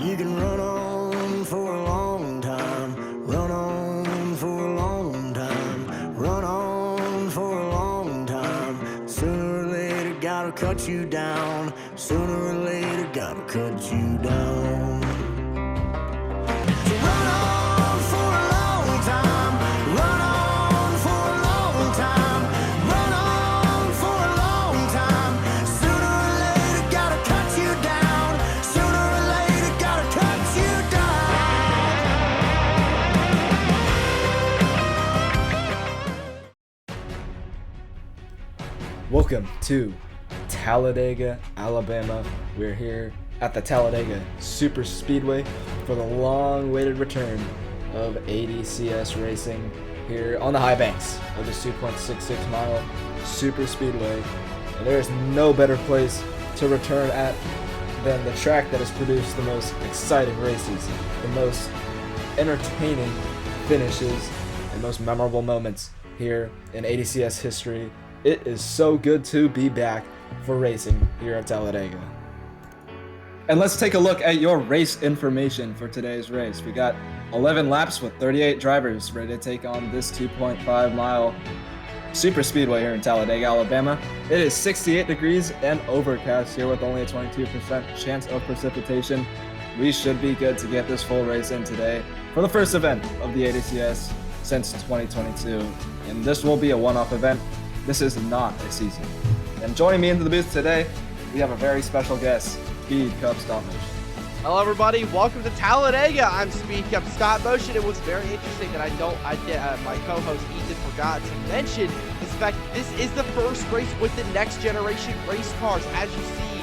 You can run on for a long time, run on for a long time, run on for a long time. Sooner or later, gotta cut you down. Sooner or later, gotta cut you down. So run on for a long time, run on for a long time, run on for a long time. Sooner or later, gotta cut you down. Sooner or later, gotta cut you down. Welcome to Talladega, Alabama. We're here at the Talladega Super Speedway for the long-awaited return of ADCS racing here on the high banks of the 2.66 mile Super Speedway. And there is no better place to return at than the track that has produced the most exciting races, the most entertaining finishes, and most memorable moments here in ADCS history. It is so good to be back for racing here at Talladega. And let's take a look at your race information for today's race. We got 11 laps with 38 drivers ready to take on this 2.5 mile super speedway here in Talladega, Alabama. It is 68 degrees and overcast here with only a 22% chance of precipitation. We should be good to get this full race in today for the first event of the ADCS since 2022. And this will be a one-off event. This is not a season. And joining me into the booth today, we have a very special guest, Speed Cup Stop Motion. Hello everybody, welcome to Talladega. I'm Speed Cup Stop Motion. It was very interesting that my co-host Ethan forgot to mention the fact this is the first race with the next generation race cars. As you see,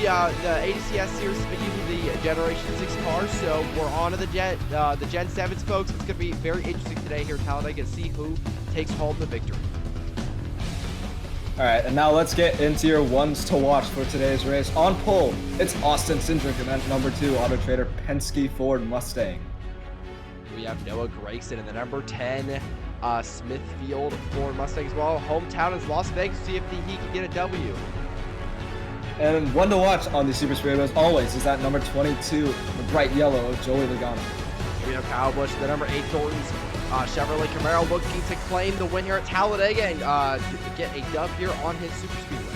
the ADCS series has been using the Generation 6 cars, so we're on to the Gen 7s, folks. It's going to be very interesting today here at Talladega to see who takes home the victory. All right, and now let's get into your ones to watch for today's race. On pole, it's Austin Cindric, event number 2, Auto Trader Penske Ford Mustang. We have Noah Gregson in the number 10 Smithfield Ford Mustang as well. Hometown is Las Vegas. See if he can get a W. And one to watch on the Super Speedway, as always, is that number 22, the bright yellow of Joey Logano. We have Kyle Busch, the number 8 Thornton's Chevrolet Camaro, looking to claim the win here at Talladega and get a dub here on his Super Speedway.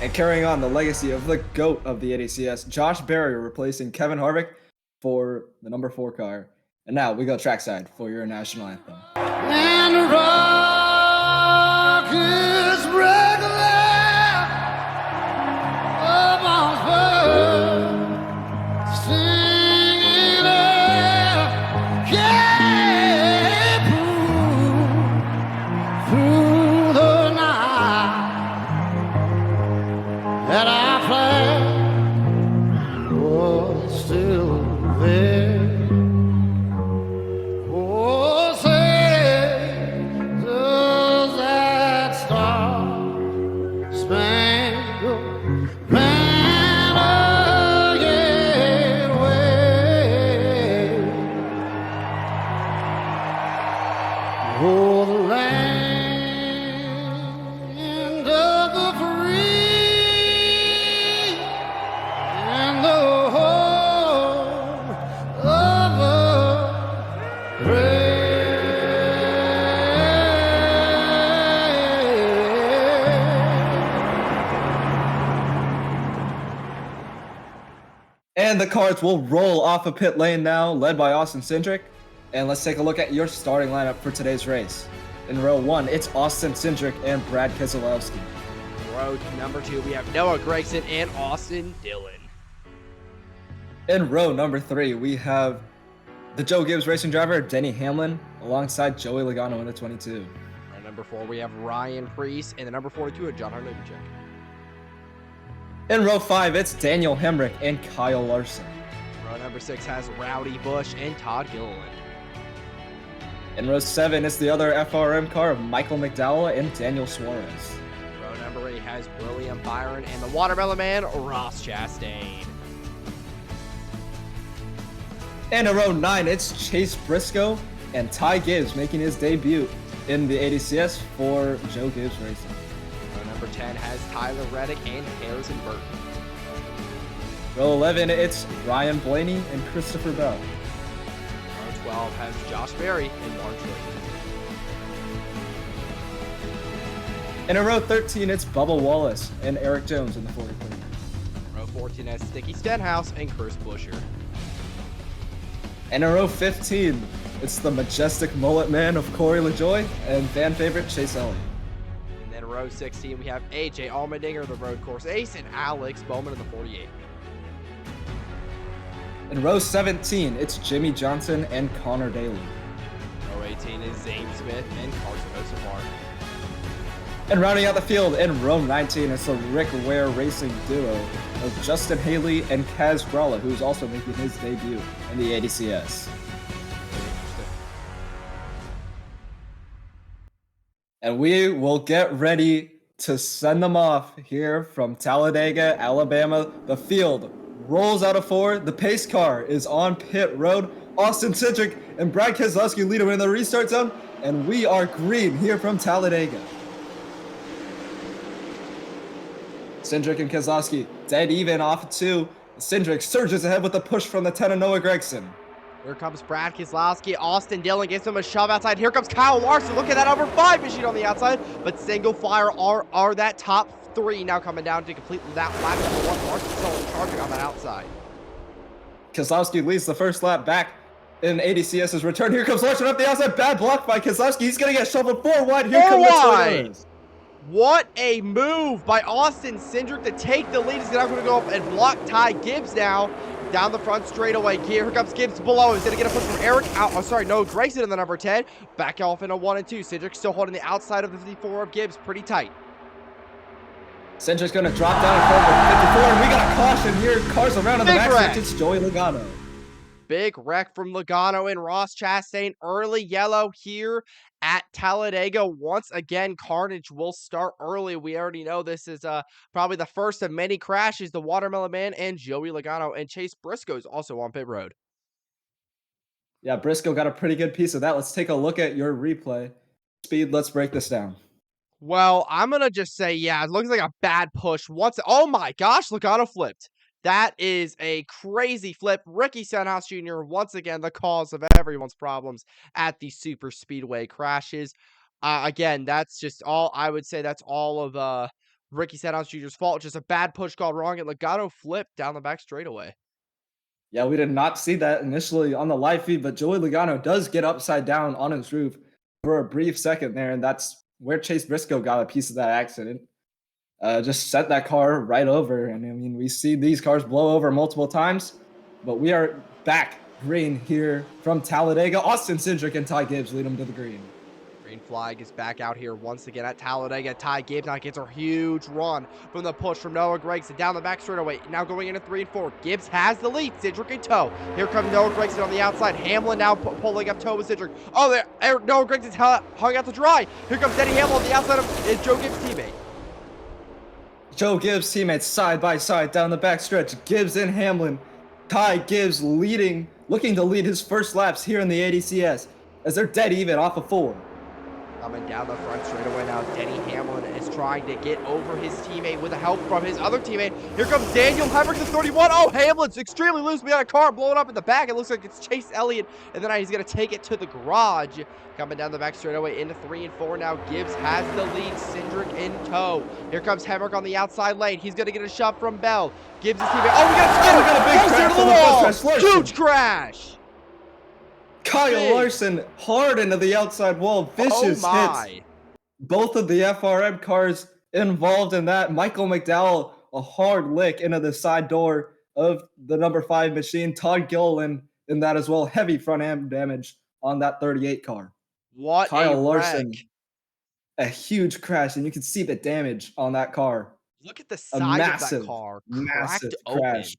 And carrying on the legacy of the GOAT of the ADCS, Josh Berry replacing Kevin Harvick for the number 4 car. And now we go trackside for your national anthem. And the rock is regular up on Spur, singing out, yeah, through the night, that our flag was still there. And the cars will roll off of pit lane now, led by Austin Cindric. And let's take a look at your starting lineup for today's race. In row 1, it's Austin Cindric and Brad Keselowski. Row number 2, we have Noah Gregson and Austin Dillon. In row number 3, we have the Joe Gibbs racing driver, Denny Hamlin, alongside Joey Logano in the 22. Row number 4, we have Ryan Preece and the number 42 of John Harlevich. In row 5, it's Daniel Hemrick and Kyle Larson. Row number 6 has Rowdy Busch and Todd Gilliland. In row 7, it's the other FRM car of Michael McDowell and Daniel Suarez. Row number 8 has William Byron and the Watermelon Man, Ross Chastain. And in row 9, it's Chase Briscoe and Ty Gibbs making his debut in the ADCS for Joe Gibbs Racing. Row number 10 has Tyler Reddick and Harrison Burton. Row 11, it's Ryan Blaney and Christopher Bell. Row 12 has Josh Berry and Lawrence Lee. And in row 13, it's Bubba Wallace and Eric Jones in the 43. Row 14 has Sticky Stenhouse and Chris Busher. And in row 15, it's the majestic mullet man of Corey LaJoy and fan favorite Chase Elliott. And then row 16, we have AJ Allmendinger, the road course ace, and Alex Bowman in the 48. In row 17, it's Jimmy Johnson and Connor Daly. Row 18 is Zane Smith and Carson Osafar. And rounding out the field in row 19, it's the Rick Ware Racing duo of Justin Haley and Kaz Gralla, who's also making his debut in the ADCS. And we will get ready to send them off here from Talladega, Alabama. The field rolls out of 4. The pace car is on pit road. Austin Cindric and Brad Keselowski lead them in the restart zone. And we are green here from Talladega. Cindric and Keselowski dead even off 2. Cindric surges ahead with a push from the 10 of Noah Gragson. Here comes Brad Keselowski. Austin Dillon gives him a shove outside. Here comes Kyle Larson. Look at that number 5 machine on the outside. But single fire are that top 3 now coming down to complete that lap. Number 1. Larson still charging on that outside. Keselowski leads the first lap back in ADCS's return. Here comes Larson up the outside. Bad block by Keselowski. He's going to get shuffled 4 wide. Here comes the Toyotas. What a move by Austin Cindric to take the lead. He's now going to go up and block Ty Gibbs now down the front straightaway. Here comes Gibbs below. He's going to get a push from Noah Gragson in the number 10. Back off in a 1 and 2. Cindric still holding the outside of the 54 of Gibbs pretty tight. Cindric's going to drop down in front of 54, and we got a caution here. Cars around in the back. It's Joey Logano. Big wreck from Logano and Ross Chastain. Early yellow here at Talladega. Once again, carnage will start early. We already know this is probably the first of many crashes. The Watermelon Man and Joey Logano and Chase Briscoe's also on pit road. Yeah, Briscoe got a pretty good piece of that. Let's take a look at your replay. Speed, let's break this down. Well, I'm going to just say, yeah, it looks like a bad push. Oh my gosh, Logano flipped. That is a crazy flip. Ricky Stenhouse Jr., once again, the cause of everyone's problems at the super speedway crashes. Again, that's just all, I would say that's all of Ricky Stenhouse Jr.'s fault. Just a bad push called wrong, and Logano flipped down the back straightaway. Yeah, we did not see that initially on the live feed, but Joey Logano does get upside down on his roof for a brief second there, and that's where Chase Briscoe got a piece of that accident. Just set that car right over. And I mean, we see these cars blow over multiple times, but we are back green here from Talladega. Austin Cindric and Ty Gibbs lead them to the green. Green flag is back out here once again at Talladega. Ty Gibbs now gets a huge run from the push from Noah Gragson down the back straightaway. Now going into 3 and 4. Gibbs has the lead. Cindric in tow. Here comes Noah Gragson on the outside. Hamlin now pulling up tow with Cindric. Oh, there Noah Gragson's hung out to dry. Here comes Denny Hamlin on the outside of Joe Gibbs' teammate. Joe Gibbs' teammates side by side down the back stretch. Gibbs and Hamlin. Ty Gibbs looking to lead his first laps here in the ADCS as they're dead even off of 4. Coming down the front straightaway now, Denny Hamlin is trying to get over his teammate with the help from his other teammate. Here comes Daniel Hemrick, the 31. Oh, Hamlin's extremely loose. We got a car blowing up in the back. It looks like it's Chase Elliott, and then he's going to take it to the garage. Coming down the back straightaway into 3 and 4 now. Gibbs has the lead. Cindric in tow. Here comes Hemrick on the outside lane. He's going to get a shove from Bell. Gibbs' teammate. Oh, we got a big crash to the wall. Huge crash. Kyle Larson hard into the outside wall. Vicious hits. Both of the FRM cars involved in that. Michael McDowell, a hard lick into the side door of the number 5 machine. Todd Gilliland in that as well. Heavy front end damage on that 38 car. What Kyle Larson, a huge crash, and you can see the damage on that car. Look at the side of that car. Massive open. crash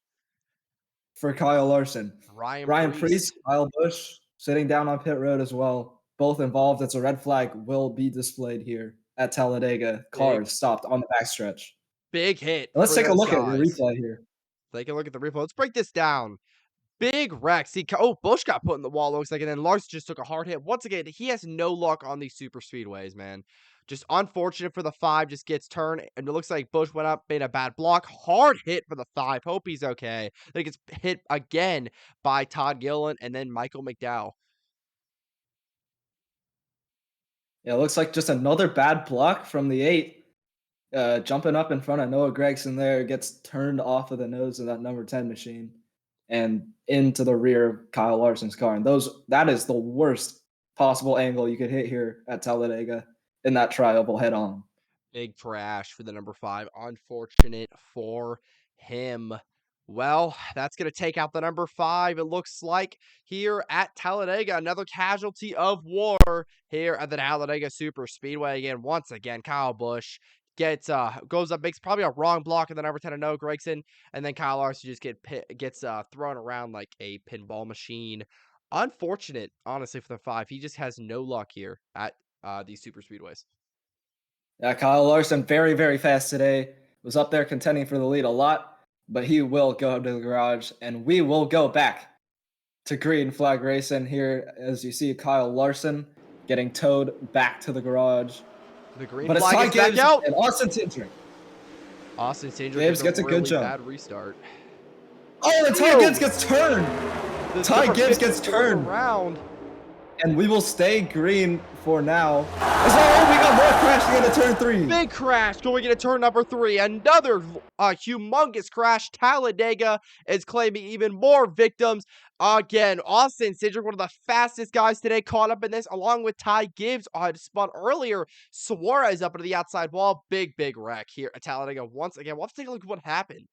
for Kyle Larson. Ryan Preece, Kyle Busch sitting down on pit road as well. Both involved. It's a red flag will be displayed here at Talladega. Cars stopped on the backstretch. Big hit. Let's take a look at the replay here. Take a look at the replay. Let's break this down. Big wreck. See, Bush got put in the wall, looks like, and then Larson just took a hard hit. Once again, he has no luck on these super speedways, man. Just unfortunate for the 5, just gets turned, and it looks like Bush went up, made a bad block. Hard hit for the 5. Hope he's okay. Then he gets hit again by Todd Gillen and then Michael McDowell. Yeah, it looks like just another bad block from the 8. Jumping up in front of Noah Gregson there, gets turned off of the nose of that number 10 machine and into the rear of Kyle Larson's car. And that is the worst possible angle you could hit here at Talladega in that tri-oval head-on. Big crash for the number 5. Unfortunate for him. Well, that's going to take out the number 5. It looks like here at Talladega, another casualty of war here at the Talladega Super Speedway. Again, once again, Kyle Busch goes up, makes probably a wrong block, and the number 10 of Noah Gregson, and then Kyle Larson just gets thrown around like a pinball machine. Unfortunate, honestly, for the 5. He just has no luck here at these super speedways. Yeah, Kyle Larson, very, very fast today. Was up there contending for the lead a lot, but he will go to the garage, and we will go back to green flag racing here as you see Kyle Larson getting towed back to the garage. The green But flag it's is Ty back out. And Austin Cindric. Austin Cindric Gibbs gets a good really jump. bad restart. Oh, and Ty Gibbs gets turned. The Ty number Gibbs 50 gets goes turned. around. And we will stay green for now. Oh, we got more crashing into turn 3. Big crash going into turn number 3. Another humongous crash. Talladega is claiming even more victims. Again, Austin Cindric, one of the fastest guys today, caught up in this, along with Ty Gibbs. Had spun earlier. Suarez up into the outside wall. Big wreck here at Talladega. Once again, we'll have to take a look at what happened.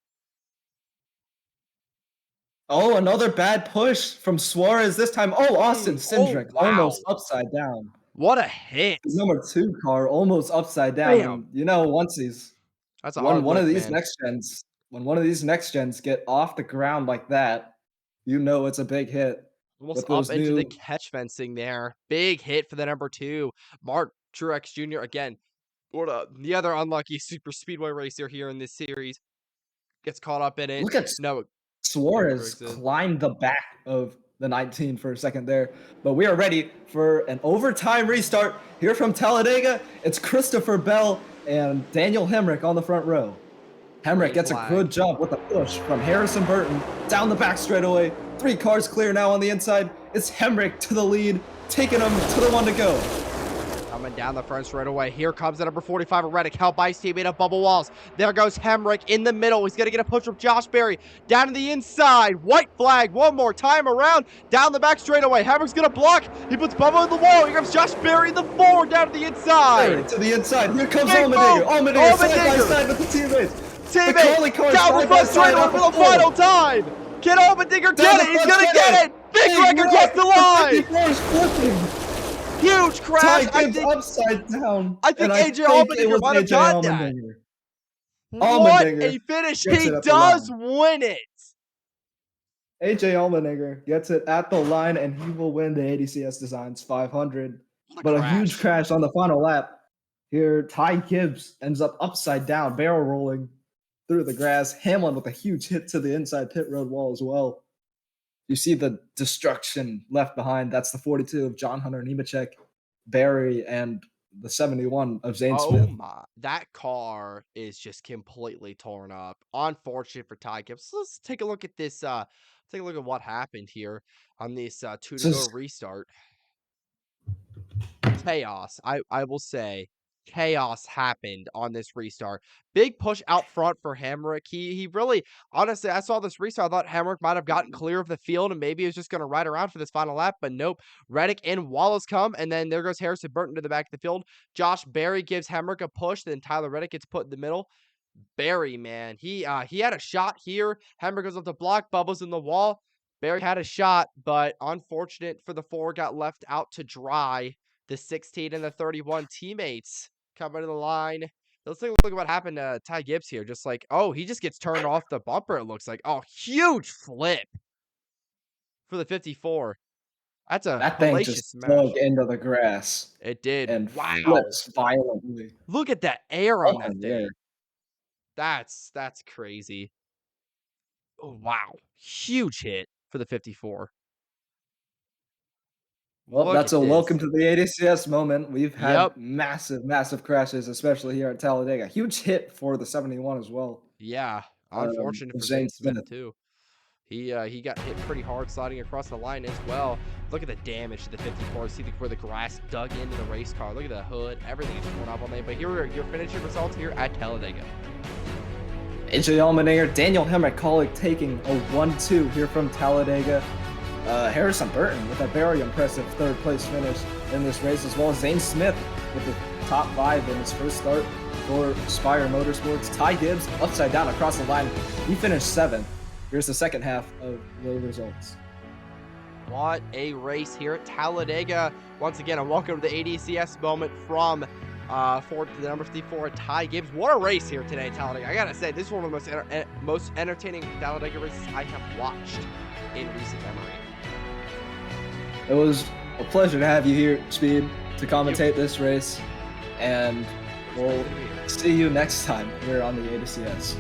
Oh, another bad push from Suarez this time. Oh, Austin Cindric almost upside down. What a hit. The number 2 car almost upside down. Bam. And, you know, once these That's a hard one of look, these man. next gens, when one of these next gens get off the ground like that, you know it's a big hit. Almost up into the catch fencing there. Big hit for the number 2. Mark Truex Jr. again. The other unlucky super speedway racer here in this series gets caught up in it. Look at Suarez climbed the back of the 19 for a second there. But we are ready for an overtime restart here from Talladega. It's Christopher Bell and Daniel Hemrick on the front row. Hemrick gets a good jump with a push from Harrison Burton down the back straightaway. 3 cars clear now on the inside. It's Hemrick to the lead, taking him to the 1 to go. Coming down the front straightaway. Here comes the number 45 of Reddick, held by his teammate up Bubba Walls. There goes Hemrick in the middle. He's going to get a push from Josh Berry. Down to the inside. White flag one more time around. Down the back straightaway. Hemrick's going to block. He puts Bubba in the wall. Here comes Josh Berry in the 4 down to the inside. Berry to the inside. Here comes Allmendinger. Allmendinger side by side with the teammates. Teammate down the front straightaway for the final time. Can Allmendinger get it? He's going to get it. Big wreck across the line. Huge crash. Ty Gibbs upside down. I think AJ Allmendinger might have got that. What a finish. He does win it. AJ Allmendinger gets it at the line, and he will win the ADCS Designs 500. But a huge crash on the final lap. Here, Ty Gibbs ends up upside down, barrel rolling through the grass. Hamlin with a huge hit to the inside pit road wall as well. You see the destruction left behind. That's the 42 of John Hunter Nemechek, Barry, and the 71 of Zane Smith. Oh my, that car is just completely torn up. Unfortunate for Ty Gibbs. So let's take a look at this. Take a look at what happened here on this 2 to go restart. Chaos. I will say chaos happened on this restart. Big push out front for Hemrick. He really, honestly, I saw this restart. I thought Hemrick might have gotten clear of the field and maybe he was just going to ride around for this final lap, but nope. Reddick and Wallace come, and then there goes Harrison Burton to the back of the field. Josh Berry gives Hemrick a push, then Tyler Reddick gets put in the middle. Berry, man, he had a shot here. Hemrick goes up the block, Bubba's in the wall. Berry had a shot, but unfortunate for the 4, got left out to dry. The 16 and the 31 teammates coming to the line. Let's take a look at what happened to Ty Gibbs here. Just like, oh, he just gets turned off the bumper, it looks like. Oh, huge flip for the 54. That's a that thing just dug into the grass. It did. And flips violently. Look at that air on that thing. That's crazy. Oh, wow. Huge hit for the 54. Well, Look that's at a this. welcome to the ADCS moment. We've had Yep. massive crashes, especially here at Talladega. Huge hit for the 71 as well. Yeah, unfortunate Of for Zane Zane Smith Smith. too. He got hit pretty hard sliding across the line as well. Look at the damage to the 54. See where the grass dug into the race car. Look at the hood. Everything is torn up on there. But here are your finishing results here at Talladega. AJ Allmendinger, Daniel Hemrick taking a 1-2 here from Talladega. Harrison Burton with a very impressive third place finish in this race, as well as Zane Smith with the top 5 in his first start for Spire Motorsports. Ty Gibbs upside down across the line. He finished 7th. Here's the second half of the results. What a race here at Talladega. Once again, and welcome to the ADCS moment from Ford to the number 54, Ty Gibbs. What a race here today at Talladega. I gotta say, this is one of the most entertaining Talladega races I have watched in recent memory. It was a pleasure to have you here, Speed, to commentate this race, and we'll see you next time here on the ADCS.